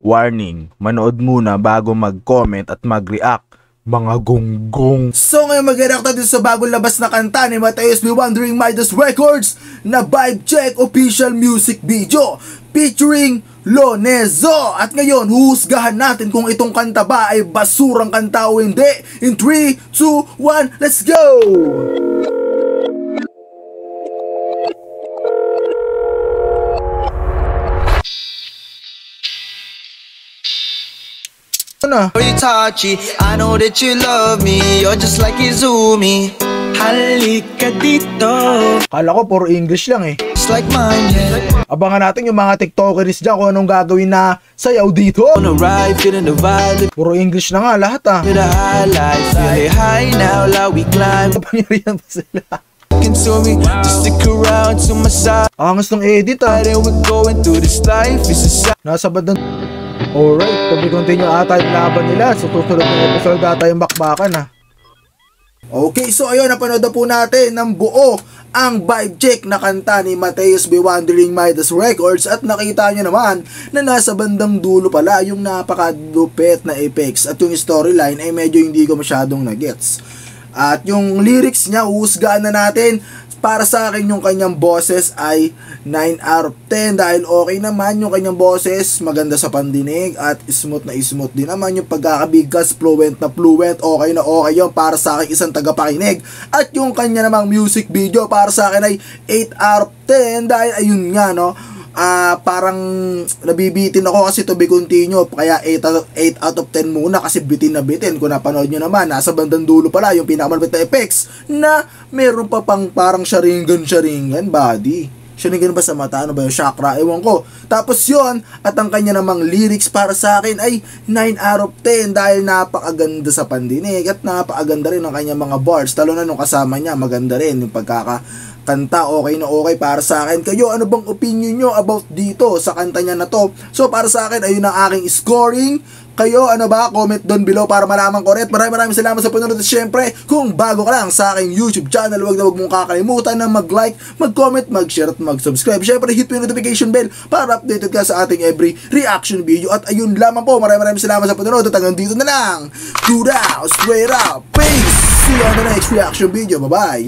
Warning, manood muna bago mag-comment at mag-react, mga gonggong. So ngayon mag-react natin sa bagong labas na kanta ni Mateus Beyond During Midas Records na Vibe Check official music video featuring Lonezo. At ngayon, huhusgahan natin kung itong kanta ba ay basurang kanta o hindi. In 3, 2, 1, let's go! Touchy, I know that you love me. You're just like Izumi. Halika dito. Kala ko puro English lang eh. It's like mine, yeah. Abangan natin yung mga TikTokers dyan kung anong gagawin na sayaw dito. On the ride, feeling the vibe. Puro English na nga lahat ah. To the highlights, feeling high now, like we climb. Pangyarihan pa sila. To me, just stick around to my side. Angas ng edit ah. And we're going through this life, it's a nasa bandang. Alright, to be continue ata yung laban nila. So susunod na episode ata yung bakbakan ah. Okay, so ayun, napanood na po natin ng buo ang Vibe Check na kanta ni Mateus Beyond During Midas Records. At nakita nyo naman na nasa bandang dulo pala yung napakadupet na effects. At yung storyline ay medyo hindi ko masyadong nagets. At yung lyrics niya, uhusgaan na natin. Para sa akin yung kanyang boses ay 9 out of 10 dahil okay naman yung kanyang boses, maganda sa pandinig at smooth na smooth din naman yung pagkakabigkas, fluent na fluent, okay na okay yun para sa akin isang tagapakinig. At yung kanya namang music video para sa akin ay 8 out of 10 dahil ayun nga no, parang nabibitin ako kasi to be continue, kaya 8 out of 10 muna kasi bitin na bitin. Kung napanood nyo naman, nasa bandang dulo pala yung pinakamalapit na effects na meron pa pang parang sharingan body. Sharingan ba sa mata? Ano ba yung chakra? Ewan ko. Tapos yun, at ang kanya namang lyrics para sa akin ay 9 out of 10 dahil napakaganda sa pandinig at napakaganda rin ang kanyang mga bars. Talo na nung kasama niya, maganda rin yung pagkakakanta, okay na okay para sa akin. Kayo, ano bang opinion nyo about dito sa kanta niya na to? So para sa akin, ayun ang aking scoring. Kayo, ano ba? Comment down below para malaman ko rin. Maraming salamat sa panonood. At syempre, kung bago ka lang sa aking YouTube channel, huwag na huwag mong kakalimutan na mag-like, mag-comment, mag-share at mag-subscribe. Syempre, hit mo yung notification bell para updated ka sa ating every reaction video. At ayun lamang po, maraming salamat sa panonood. At hanggang dito na lang. Good out, straight up, peace! See you on the next reaction video. Bye-bye!